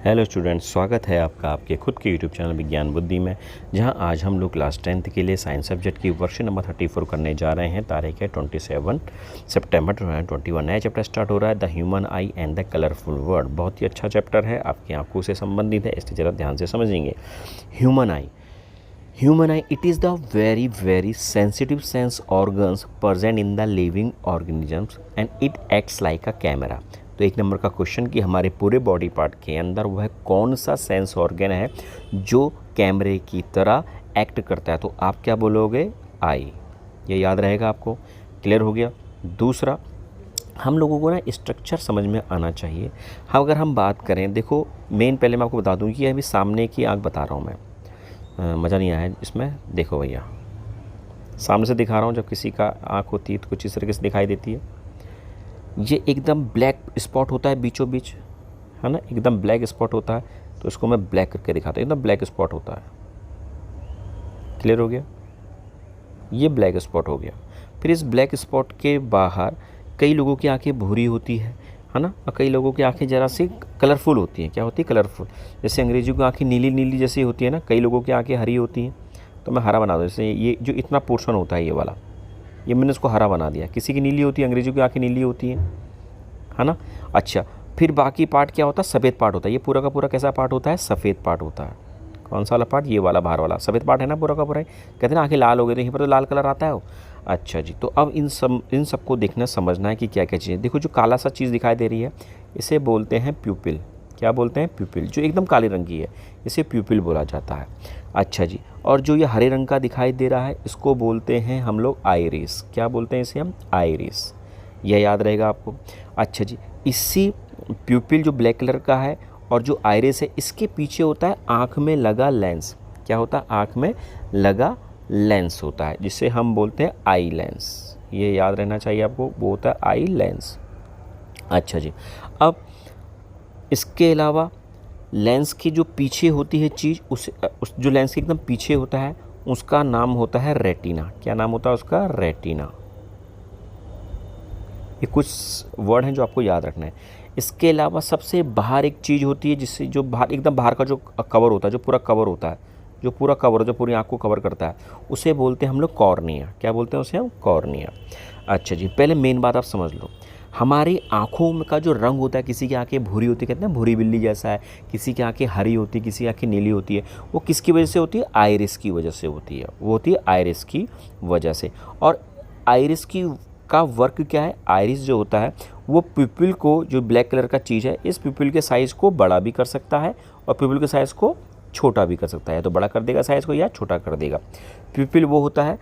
Hello students, स्वागत है आपका आपके खुद के यूट्यूब चैनल विज्ञान बुद्धि में, जहां आज हम लोग क्लास 10th के लिए साइंस सब्जेक्ट की वर्कशीट नंबर 34 करने जा रहे हैं। तारीख है 27 सितंबर 2021। नया चैप्टर स्टार्ट हो रहा है, the human I and the colourful world. बहुत ही अच्छा चैप्टर है, आपकी आंखों से संबंधित है, इसलिए ज़रा ध्यान से समझेंगे। Human I, it is the very sensitive sense organs present in the living organisms and it acts like a camera। तो एक नंबर का क्वेश्चन कि हमारे पूरे बॉडी पार्ट के अंदर वह कौन सा सेंस ऑर्गन है जो कैमरे की तरह एक्ट करता है। तो आप क्या बोलोगे? आई। ये याद रहेगा आपको। क्लियर हो गया। दूसरा, हम लोगों को ना स्ट्रक्चर समझ में आना चाहिए। हाँ, अगर हम बात करें, देखो मेन पहले मैं आपको बता दूँ कि अभी सामने की आँख बता रहा हूँ मैं, मज़ा नहीं आया इसमें। देखो भैया, सामने से दिखा रहा हूँ, जब किसी का आँख होती है तो कुछ इस तरीके से दिखाई देती है। ये एकदम ब्लैक स्पॉट होता है बीचों बीच, है ना, एकदम ब्लैक स्पॉट होता है, तो इसको मैं ब्लैक करके दिखाता हूँ। एकदम ब्लैक स्पॉट होता है। क्लियर हो गया? ये ब्लैक स्पॉट हो गया। फिर इस ब्लैक स्पॉट के बाहर कई लोगों की आँखें भूरी होती है ना, और कई लोगों की आंखें ज़रा सी कलरफुल होती हैं। क्या होती है? कलरफुल। जैसे अंग्रेज़ी की आंखें नीली नीली जैसी होती है ना, कई लोगों की आंखें हरी होती हैं, तो मैं हरा बना दूँ। जैसे ये जो इतना पोर्शन होता है ये वाला, ये मैंने इसको हरा बना दिया। किसी की नीली होती है, अंग्रेज़ी की आंखें नीली होती हैं, है ना। अच्छा, फिर बाकी पार्ट क्या होता है? सफ़ेद पार्ट होता है। ये पूरा का पूरा कैसा पार्ट होता है? सफ़ेद पार्ट होता है। कौन सा वाला पार्ट? ये वाला बाहर वाला सफ़ेद पार्ट है ना पूरा का पूरा। कहते हैं ना आंखें लाल हो गई, तो यहीं पर तो लाल कलर आता है वो। अच्छा जी, तो अब इन सब को देखना समझना है कि क्या क्या चीज़ें। देखो, जो काला सा चीज़ दिखाई दे रही है, इसे बोलते हैं प्यूपिल। क्या बोलते हैं? प्यूपिल। जो एकदम काले रंग की है, इसे प्यूपिल बोला जाता है। अच्छा जी, और जो ये हरे रंग का दिखाई दे रहा है, इसको बोलते हैं हम लोग आइरिस। क्या बोलते हैं इसे हम? आइरिस। यह याद रहेगा आपको। अच्छा जी, इसी प्यूपिल जो ब्लैक कलर का है और जो आइरिस है, इसके पीछे होता है आँख में लगा लेंस। क्या होता है? आँख में लगा लेंस होता है, जिसे हम बोलते हैं आई लेंस। ये याद रहना चाहिए आपको, वो होता है आई लेंस। अच्छा जी, अब इसके अलावा लेंस की जो पीछे होती है चीज़, उस जो लेंस के एकदम पीछे होता है, उसका नाम होता है रेटिना। क्या नाम होता है उसका? रेटिना। ये कुछ वर्ड हैं जो आपको याद रखना है। इसके अलावा सबसे बाहर एक चीज़ होती है, जिससे जो बाहर एकदम बाहर का जो कवर होता है, जो पूरा कवर होता है, जो पूरा कवर, जो पूरी आँख को कवर करता है, उसे बोलते हैं हम लोग कॉर्निया। क्या बोलते हैं उसे हम? कॉर्निया। अच्छा जी, पहले मेन बात आप समझ लो। हमारी आँखों में का जो रंग होता है, किसी की आँखें भूरी होती है, कहते हैं भूरी बिल्ली जैसा है, किसी की आँखें हरी होती है, किसी की आँखें नीली होती है, वो किसकी वजह से होती है? आइरिस की वजह से होती है। वो होती है आइरिस की वजह से। और आइरिस की का वर्क क्या है? आइरिस जो होता है वो प्यूपिल को, जो ब्लैक कलर का चीज़ है, इस प्यूपिल के साइज़ को बड़ा भी कर सकता है और प्यूपिल के साइज़ को छोटा भी कर सकता है। तो बड़ा कर देगा साइज़ को या छोटा कर देगा। प्यूपिल वो होता है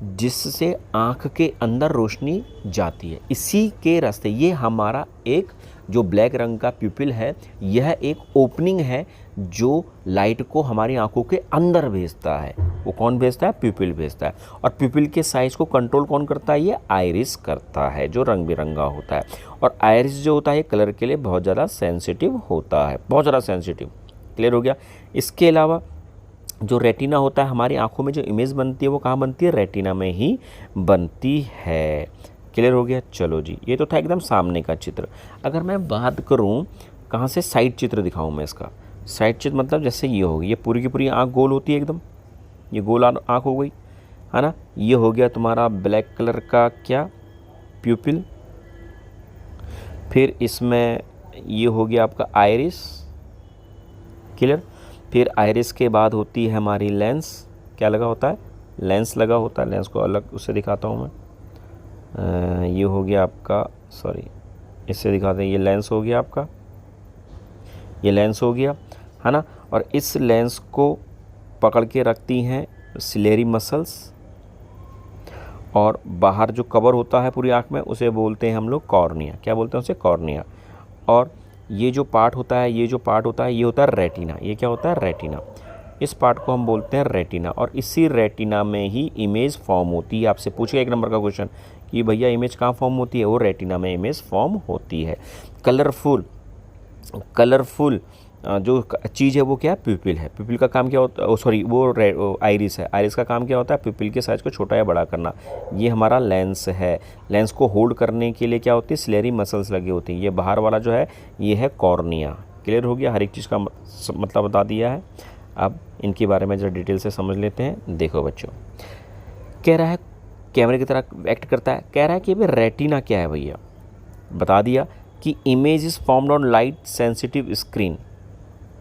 जिससे आँख के अंदर रोशनी जाती है, इसी के रास्ते। ये हमारा एक जो ब्लैक रंग का प्यूपिल है, यह एक ओपनिंग है जो लाइट को हमारी आंखों के अंदर भेजता है। वो कौन भेजता है? प्यूपिल भेजता है। और प्यूपिल के साइज़ को कंट्रोल कौन करता है? ये आइरिस करता है, जो रंग बिरंगा होता है। और आइरिस जो होता है, कलर के लिए बहुत ज़्यादा सेंसिटिव होता है, बहुत ज़्यादा सेंसिटिव। क्लियर हो गया? इसके अलावा जो रेटिना होता है, हमारी आंखों में जो इमेज बनती है, वो कहाँ बनती है? रेटिना में ही बनती है। क्लियर हो गया? चलो जी, ये तो था एकदम सामने का चित्र। अगर मैं बात करूँ कहाँ से, साइड चित्र दिखाऊँ मैं इसका। साइड चित्र मतलब जैसे ये होगी, ये पूरी की पूरी आँख गोल होती है एकदम, ये गोल आँख हो गई, है ना। ये हो गया तुम्हारा ब्लैक कलर का क्या? प्यूपिल। फिर इसमें ये हो गया आपका आइरिस। क्लियर? फिर आइरिस के बाद होती है हमारी लेंस। क्या लगा होता है? लेंस लगा होता है। लेंस को अलग उससे दिखाता हूँ मैं। ये हो गया आपका, सॉरी, इससे दिखाते हैं। ये लेंस हो गया आपका, ये लेंस हो गया, है ना। और इस लेंस को पकड़ के रखती हैं सिलेरी मसल्स, और बाहर जो कवर होता है पूरी आँख में, उसे बोलते हैं हम लोग कॉर्निया। क्या बोलते हैं उसे? कॉर्निया। और ये जो पार्ट होता है, ये होता है रेटिना। ये क्या होता है? रेटिना। इस पार्ट को हम बोलते हैं रेटिना। और इसी रेटिना में ही इमेज फॉर्म होती है। आपसे पूछेगा एक नंबर का क्वेश्चन कि भैया इमेज कहाँ फॉर्म होती है? वो रेटिना में इमेज फॉर्म होती है। कलरफुल जो चीज़ है वो क्या है? प्यूपिल है। प्यूपिल का काम क्या होता है? सॉरी, वो आइरिस है। आइरिस का काम क्या होता है? प्यूपिल के साइज़ को छोटा या बड़ा करना। ये हमारा लेंस है। लेंस को होल्ड करने के लिए क्या होती है? सिलेरी मसल्स लगी होती हैं। ये बाहर वाला जो है, ये है कॉर्निया। क्लियर हो गया, हर एक चीज़ का मतलब बता दिया है। अब इनके बारे में जरा डिटेल से समझ लेते हैं। देखो बच्चों, कह रहा है कैमरे की तरह एक्ट करता है। कह रहा है कि भाई रेटिना क्या है भैया, बता दिया कि image is formed on light sensitive screen.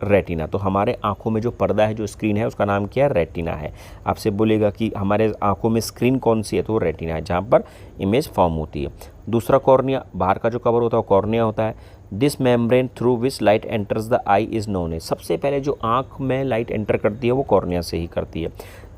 Retina तो हमारे आंखों में जो पर्दा है, जो स्क्रीन है, उसका नाम क्या है, रेटिना है। आपसे बोलेगा कि हमारे आंखों में स्क्रीन कौन सी है, तो वो रेटिना है, जहाँ पर इमेज फॉर्म होती है। दूसरा कॉर्निया, बाहर का जो कवर होता है वो कॉर्निया होता है। This membrane through which light enters the I is known है। सबसे पहले जो आँख में लाइट एंटर करती है वो कॉर्निया से ही करती है।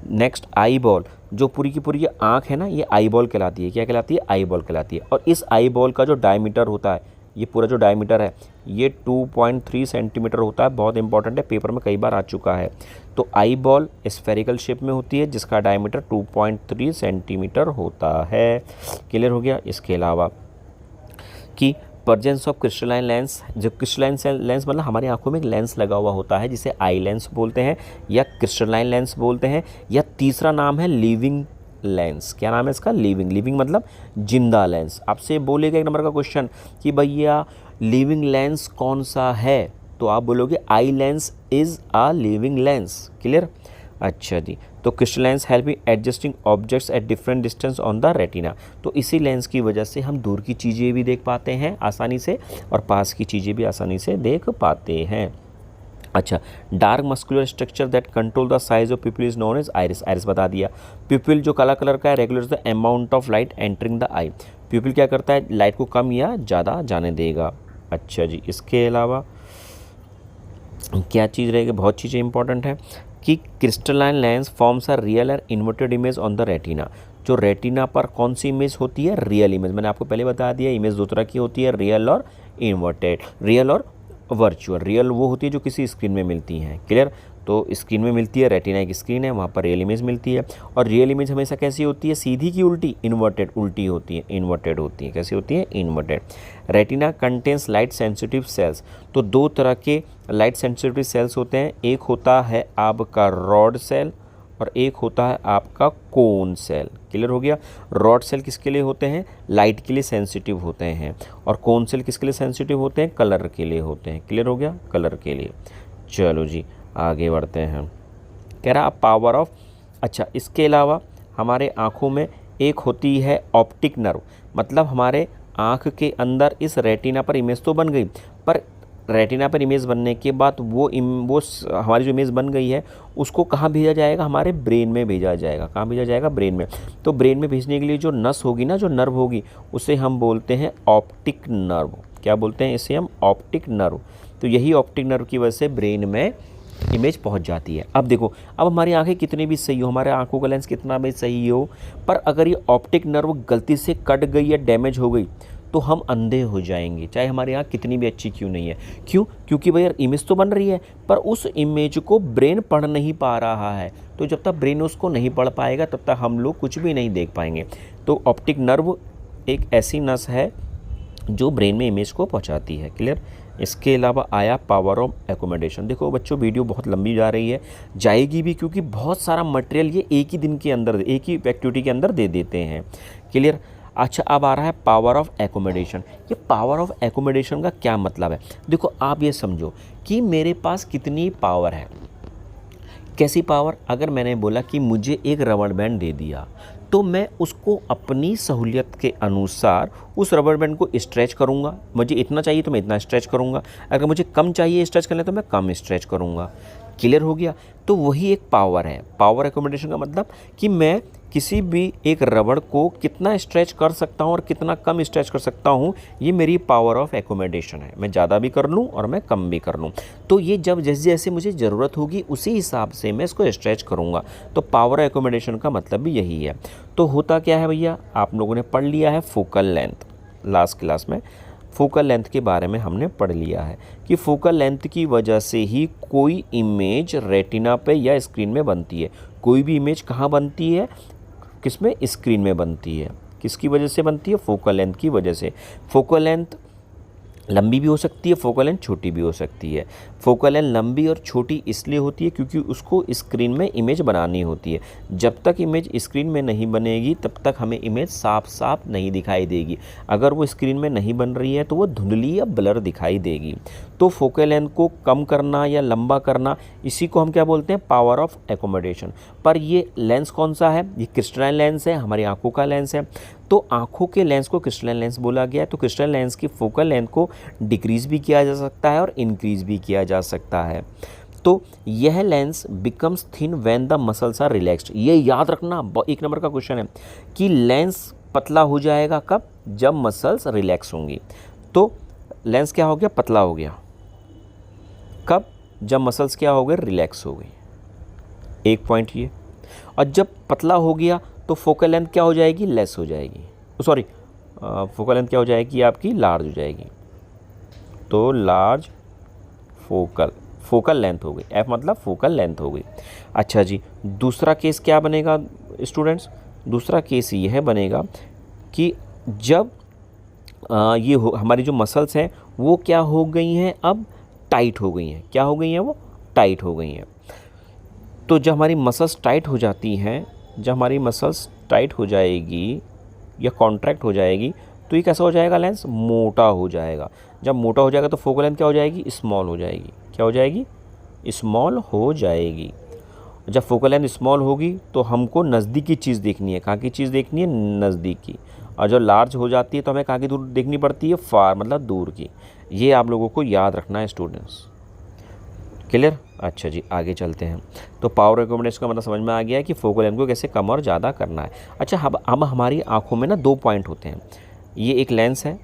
नेक्स्ट आई बॉल, जो पूरी की पूरी आँख है ना, ये आई बॉल कहलाती है। क्या कहलाती है, आई बॉल कहलाती है। और इस आई बॉल का जो डायमीटर होता है, ये पूरा जो डायमीटर है ये 2.3 सेंटीमीटर होता है। बहुत इंपॉर्टेंट है, पेपर में कई बार आ चुका है। तो आई बॉल स्फेरिकल शेप में होती है, जिसका डायमीटर 2.3 सेंटीमीटर होता है। क्लियर हो गया। इसके अलावा कि प्रेजेंस ऑफ क्रिस्टलाइन लेंस, जो क्रिस्टलाइन लेंस मतलब हमारी आंखों में एक लेंस लगा हुआ होता है, जिसे आई लेंस बोलते हैं या क्रिस्टलाइन लेंस बोलते हैं, या तीसरा नाम है लिविंग लेंस। क्या नाम है इसका, लिविंग। लिविंग मतलब जिंदा लेंस। आपसे बोलेगा एक नंबर का क्वेश्चन कि भैया लिविंग लेंस कौन सा है, तो आप बोलोगे eye lens is a living lens. Clear. अच्छा जी, तो crystallines help in adjusting objects at different distance on the retina. तो इसी लेंस की वजह से हम दूर की चीज़ें भी देख पाते हैं आसानी से, और पास की चीज़ें भी आसानी से देख पाते हैं। अच्छा, dark muscular structure that control the size of pupil is known as iris. Iris बता दिया। पिपल जो काला कलर का है, regulates the amount of light entering the eye. Pupil क्या करता है, लाइट को कम या ज़्यादा जाने देगा। अच्छा जी, इसके अलावा क्या चीज़ रहेगी, बहुत चीज़ें इंपॉर्टेंट है कि crystalline lens forms a real और inverted image on the retina. जो रेटिना पर कौन सी इमेज होती है, रियल इमेज। मैंने आपको पहले बता दिया, इमेज दो तरह की होती है, रियल और इन्वर्टेड, रियल और वर्चुअल। रियल वो होती है जो किसी स्क्रीन में मिलती हैं। क्लियर। तो स्क्रीन में मिलती है, रेटिना एक स्क्रीन है, वहाँ पर रियल इमेज मिलती है। और रियल इमेज हमेशा कैसी होती है, सीधी की उल्टी, इन्वर्टेड, उल्टी होती है, इन्वर्टेड होती है। कैसी होती है, inverted. Retina contains light sensitive sales. तो दो तरह के लाइट सेंसिटिव सेल्स होते हैं, एक होता है आपका रॉड सेल और एक होता है आपका कोन सेल। क्लियर हो गया। रॉड सेल किसके लिए होते हैं, लाइट के लिए सेंसिटिव होते हैं, और कोन सेल किसके लिए सेंसिटिव होते हैं, कलर के लिए होते हैं। क्लियर हो गया, कलर के लिए। चलो जी आगे बढ़ते हैं। कह रहा पावर ऑफ, अच्छा इसके अलावा हमारे आँखों में एक होती है ऑप्टिक नर्व। मतलब हमारे आँख के अंदर इस रेटिना पर इमेज तो बन गई, पर रेटिना पर इमेज बनने के बाद वो हमारी जो इमेज बन गई है उसको कहाँ भेजा जाएगा, हमारे ब्रेन में भेजा जाएगा। कहाँ भेजा जाएगा, ब्रेन में। तो ब्रेन में भेजने के लिए जो नस होगी ना, जो नर्व होगी, उसे हम बोलते हैं ऑप्टिक नर्व। क्या बोलते हैं इसे हम, ऑप्टिक नर्व। तो यही ऑप्टिक नर्व की वजह से ब्रेन में इमेज पहुंच जाती है। अब देखो, अब हमारी आंखें कितनी भी सही हो, हमारे आंखों का लेंस कितना भी सही हो, पर अगर ये ऑप्टिक नर्व गलती से कट गई या डैमेज हो गई तो हम अंधे हो जाएंगे, चाहे हमारी आँख कितनी भी अच्छी क्यों नहीं है। क्यों, क्योंकि भाई यार इमेज तो बन रही है, पर उस इमेज को ब्रेन पढ़ नहीं पा रहा है। तो जब तक ब्रेन उसको नहीं पढ़ पाएगा तब तक हम लोग कुछ भी नहीं देख पाएंगे। तो ऑप्टिक नर्व एक ऐसी नस है जो ब्रेन में इमेज को पहुंचाती है। क्लियर। इसके अलावा आया पावर ऑफ एकोमोडेशन। देखो बच्चों, वीडियो बहुत लंबी जा रही है, जाएगी भी, क्योंकि बहुत सारा मटेरियल ये एक ही दिन के अंदर, एक ही एक्टिविटी के अंदर दे देते हैं। क्लियर। अच्छा, अब आ रहा है पावर ऑफ एकोमोडेशन। ये पावर ऑफ एकोमोडेशन का क्या मतलब है, देखो आप ये समझो कि मेरे पास कितनी पावर है। कैसी पावर, अगर मैंने बोला कि मुझे एक रबड़ बैंड दे दिया, तो मैं उसको अपनी सहूलियत के अनुसार उस रबड़ बैंड को स्ट्रेच करूँगा। मुझे इतना चाहिए तो मैं इतना स्ट्रेच करूँगा, अगर मुझे कम चाहिए स्ट्रेच करने तो मैं कम स्ट्रेच करूँगा। क्लियर हो गया। तो वही एक पावर है। पावर एकोमोडेशन का मतलब कि मैं किसी भी एक रबड़ को कितना स्ट्रेच कर सकता हूँ और कितना कम स्ट्रेच कर सकता हूँ, ये मेरी पावर ऑफ एकोमोडेशन है। मैं ज़्यादा भी कर लूँ और मैं कम भी कर लूँ। तो ये जब जैसे जैसे मुझे ज़रूरत होगी उसी हिसाब से मैं इसको स्ट्रेच करूँगा। तो पावर एकोमोडेशन का मतलब भी यही है। तो होता क्या है भैया, आप लोगों ने पढ़ लिया है फोकल लेंथ, लास्ट क्लास में फोकल लेंथ के बारे में हमने पढ़ लिया है कि फोकल लेंथ की वजह से ही कोई इमेज रेटिना पे या स्क्रीन में बनती है। कोई भी इमेज कहाँ बनती है, किसमें, स्क्रीन में बनती है। किसकी वजह से बनती है, फोकल लेंथ की वजह से। फोकल लेंथ लंबी भी हो सकती है, फोकल लेंथ छोटी भी हो सकती है। फोकल लेंथ लंबी और छोटी इसलिए होती है क्योंकि उसको स्क्रीन में इमेज बनानी होती है। जब तक इमेज स्क्रीन में नहीं बनेगी तब तक हमें इमेज साफ साफ नहीं दिखाई देगी। अगर वो स्क्रीन में नहीं बन रही है तो वो धुंधली या ब्लर दिखाई देगी। तो फोकल लेंथ को कम करना या लंबा करना, इसी को हम क्या बोलते हैं, पावर ऑफ एकोमोडेशन। पर ये लेंस कौन सा है, ये क्रिस्टलाइन लेंस है, हमारी आंखों का लेंस है। तो आंखों के लेंस को क्रिस्टलाइन लेंस बोला गया है। तो क्रिस्टलाइन लेंस की फोकल लेंथ को डिक्रीज़ भी किया जा सकता है और इंक्रीज़ भी किया जा सकता है। तो यह lens becomes thin when the muscles are relaxed. ये याद रखना, एक नंबर का क्वेश्चन है कि लेंस पतला हो जाएगा कब, जब मसल्स रिलैक्स होंगी। तो लेंस क्या हो गया, पतला हो गया कब, जब मसल्स क्या हो गए, रिलैक्स हो गई। एक पॉइंट ये। और जब पतला हो गया तो फोकल लेंथ क्या हो जाएगी, लेस हो जाएगी। सॉरी, फोकल लेंथ क्या हो जाएगी आपकी, लार्ज हो जाएगी। तो लार्ज फोकल लेंथ हो गई। एफ मतलब फोकल लेंथ हो गई। अच्छा जी, दूसरा केस क्या बनेगा स्टूडेंट्स, दूसरा केस यह बनेगा कि जब हमारी जो मसल्स हैं वो क्या हो गई हैं, अब टाइट हो गई हैं। क्या हो गई हैं, वो टाइट हो गई हैं। तो जब हमारी मसल्स टाइट हो जाती हैं, जब हमारी मसल्स टाइट हो जाएगी या कॉन्ट्रैक्ट हो जाएगी तो ये कैसा हो जाएगा, लेंस मोटा हो जाएगा। जब मोटा हो जाएगा तो फोकल लेंथ क्या हो जाएगी, स्मॉल हो जाएगी। क्या हो जाएगी, स्मॉल हो जाएगी। जब फोकल लेंथ स्मॉल होगी तो हमको नज़दीक की चीज़ देखनी है। कहाँ की चीज़ देखनी है, नज़दीक की। और जो लार्ज हो जाती है तो हमें कहाँ की दूर देखनी पड़ती है, फार मतलब दूर की। ये आप लोगों को याद रखना है स्टूडेंट्स। क्लियर। अच्छा जी, आगे चलते हैं। तो पावर एकोमोडेशन का मतलब समझ में आ गया है कि फोकल लेंथ को कैसे कम और ज़्यादा करना है। अच्छा, अब हमारी आंखों में ना दो पॉइंट होते हैं। ये एक लेंस है,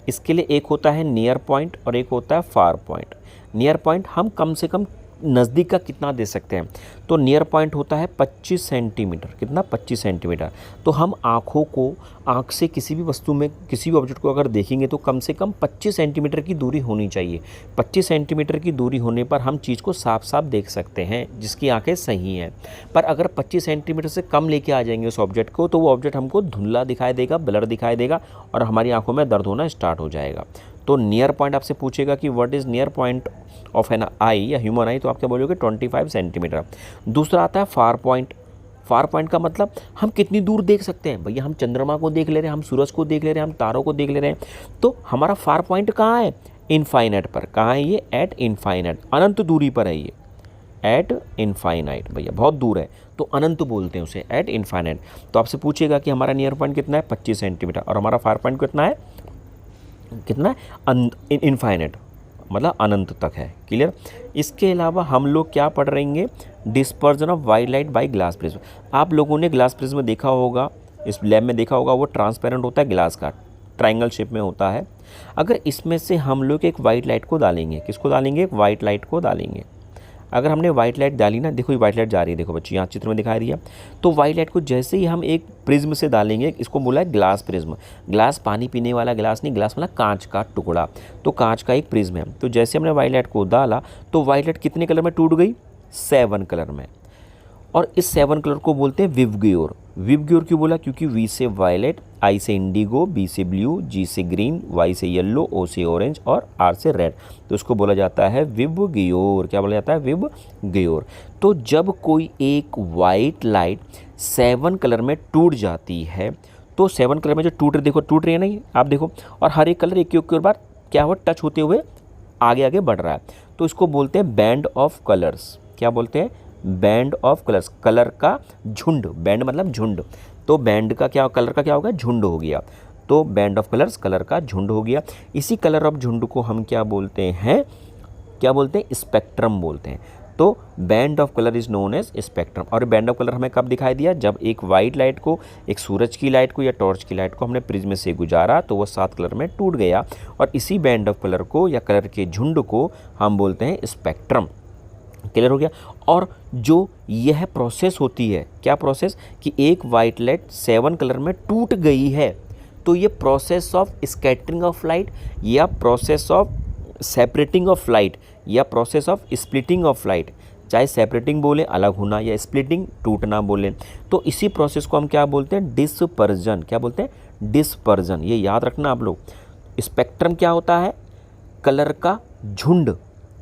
इसके लिए एक होता है नियर पॉइंट और एक होता है फार पॉइंट। नियर पॉइंट हम कम से कम नज़दीक का कितना दे सकते हैं, तो नियर पॉइंट होता है 25 सेंटीमीटर। कितना, 25 सेंटीमीटर। तो हम आँखों को, आँख से किसी भी वस्तु में, किसी भी ऑब्जेक्ट को अगर देखेंगे तो कम से कम 25 सेंटीमीटर की दूरी होनी चाहिए। 25 सेंटीमीटर की दूरी होने पर हम चीज़ को साफ साफ देख सकते हैं, जिसकी आँखें सही हैं। पर अगर 25 सेंटीमीटर से कम लेके आ जाएंगे उस ऑब्जेक्ट को तो वो ऑब्जेक्ट हमको धुंधला दिखाई देगा, ब्लर दिखाई देगा और हमारी आँखों में दर्द होना स्टार्ट हो जाएगा। तो नियर पॉइंट आपसे पूछेगा कि what is near point of an eye या ह्यूमन आई, तो आप क्या बोलोगे, 25 सेंटीमीटर। दूसरा आता है फार पॉइंट। फार पॉइंट का मतलब हम कितनी दूर देख सकते हैं। भैया हम चंद्रमा को देख ले रहे हैं, हम सूरज को देख ले रहे हैं, हम तारों को देख ले रहे हैं, तो हमारा फार पॉइंट कहाँ है, इनफाइनाइट पर। कहाँ है ये, एट इनफाइनाइट, अनंत दूरी पर है ये, एट इनफाइनाइट। भैया बहुत दूर है तो अनंत बोलते हैं उसे, एट इनफाइनाइट। तो आपसे पूछेगा कि हमारा नियर पॉइंट कितना है, 25 सेंटीमीटर, और हमारा फार पॉइंट कितना है, इनफाइनाइट मतलब अनंत तक है। क्लियर। इसके अलावा हम लोग क्या पढ़ रहेंगे, dispersion of white light by glass prism. आप लोगों ने ग्लास प्रिज्म देखा होगा, इस लैब में देखा होगा, वो ट्रांसपेरेंट होता है, ग्लास का ट्रायंगल शेप में होता है। अगर इसमें से हम लोग एक वाइट लाइट को डालेंगे, किसको डालेंगे, एक वाइट लाइट को डालेंगे। अगर हमने वाइट लाइट डाली ना, देखो ये वाइट लाइट जा रही है, देखो बच्चे यहाँ चित्र में दिखाई रही है। तो वाइट लाइट को जैसे ही हम एक प्रिज्म से डालेंगे, इसको बोला है ग्लास प्रिज्म। ग्लास पानी पीने वाला ग्लास नहीं, ग्लास मतलब कांच का टुकड़ा, तो कांच का एक प्रिज्म है। तो जैसे हमने वाइट लाइट को डाला तो वाइट लाइट कितने कलर में टूट गई, 7 कलर में। और इस 7 कलर को बोलते हैं विबग्योर। विबग्योर क्यों बोला, क्योंकि वी से वायलेट, आई से इंडिगो, बी से ब्लू, जी से ग्रीन, वाई से येलो, ओ से ऑरेंज और आर से रेड, तो इसको बोला जाता है विबग्योर। क्या बोला जाता है, विबग्योर। तो जब कोई एक वाइट लाइट 7 कलर में टूट जाती है, तो 7 कलर में जो टूट रही, देखो टूट रही है नहीं, आप देखो, और हर एक कलर एक बार क्या हुआ, टच होते हुए आगे आगे बढ़ रहा है, तो इसको बोलते हैं बैंड ऑफ कलर्स। क्या बोलते हैं, बैंड ऑफ कलर्स, कलर का झुंड। बैंड मतलब झुंड, तो बैंड का क्या, कलर का क्या होगा, झुंड हो गया। तो बैंड ऑफ कलर्स, कलर का झुंड हो गया। इसी कलर ऑफ झुंड को हम क्या बोलते हैं, क्या बोलते हैं, स्पेक्ट्रम बोलते हैं। तो band of colour is known as spectrum. और बैंड ऑफ कलर हमें कब दिखाई दिया, जब एक वाइट लाइट को, एक सूरज की लाइट को या टॉर्च की लाइट को हमने प्रिज्म से गुजारा तो वो 7 कलर में टूट गया, और इसी बैंड ऑफ कलर को या कलर के झुंड को हम बोलते हैं स्पेक्ट्रम। क्लियर हो गया। और जो यह प्रोसेस होती है, क्या प्रोसेस, कि एक वाइट लाइट 7 कलर में टूट गई है, तो ये process of scattering of light या process of separating of light या process of splitting of light, चाहे सेपरेटिंग बोले अलग होना या स्प्लिटिंग टूटना बोले, तो इसी प्रोसेस को हम क्या बोलते हैं, डिस्पर्जन। क्या बोलते हैं, डिस्पर्जन। ये याद रखना आप लोग। स्पेक्ट्रम क्या होता है, कलर का झुंड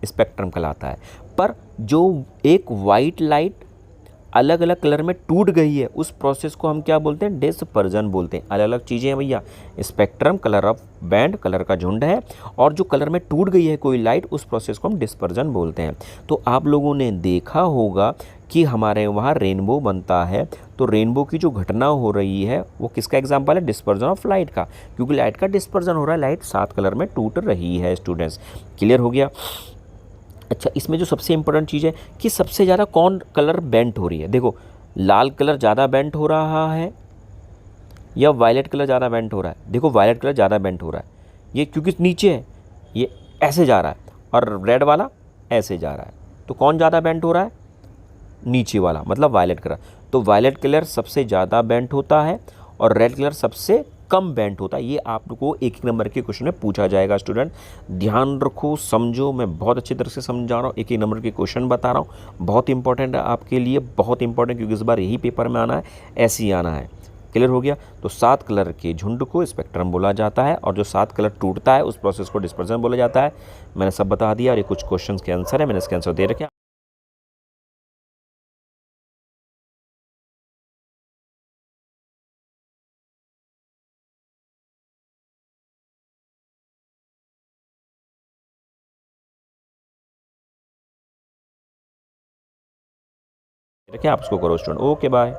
स्पेक्ट्रम कहलाता है। पर जो एक वाइट लाइट अलग अलग कलर में टूट गई है उस प्रोसेस को हम क्या बोलते हैं, डिस्पर्जन बोलते हैं। अलग अलग चीज़ें हैं भैया, spectrum colour of band, colour का झुंड है, और जो कलर में टूट गई है कोई लाइट उस प्रोसेस को हम डिस्पर्जन बोलते हैं। तो आप लोगों ने देखा होगा कि हमारे वहाँ रेनबो बनता है, तो रेनबो की जो घटना हो रही है वो किसका एग्जाम्पल है, डिस्पर्जन ऑफ लाइट का, क्योंकि लाइट का डिस्पर्जन हो रहा है, लाइट 7 कलर में टूट रही है। स्टूडेंट्स क्लियर हो गया। अच्छा, इसमें जो सबसे इंपॉर्टेंट चीज़ है कि सबसे ज़्यादा कौन कलर बेंट हो रही है। देखो, लाल कलर ज़्यादा बेंट हो रहा है या वायलेट कलर ज़्यादा बेंट हो रहा है। देखो, वायलेट कलर ज़्यादा बेंट हो रहा है, ये क्योंकि है, ये ऐसे जा रहा है, और रेड वाला ऐसे जा रहा है, तो कौन ज़्यादा बेंट हो रहा है, नीचे वाला, मतलब वायलेट कलर। तो वायलेट कलर सबसे ज़्यादा बेंट होता है और रेड कलर सबसे कम बेंट होता है। ये आपको एक एक नंबर के क्वेश्चन में पूछा जाएगा। स्टूडेंट ध्यान रखो, समझो, मैं बहुत अच्छी तरह से समझा रहा हूँ, एक एक नंबर के क्वेश्चन बता रहा हूँ, बहुत इंपॉर्टेंट है आपके लिए, बहुत इंपॉर्टेंट, क्योंकि इस बार यही पेपर में आना है, ऐसे ही आना है। क्लियर हो गया। तो 7 कलर के झुंड को स्पेक्ट्रम बोला जाता है, और जो 7 कलर टूटता है उस प्रोसेस को डिस्पर्जन बोला जाता है। मैंने सब बता दिया, और ये कुछ क्वेश्चन के आंसर है, मैंने इसके आंसर दे रखे। आप उसको करो स्टूडेंट। Okay bye.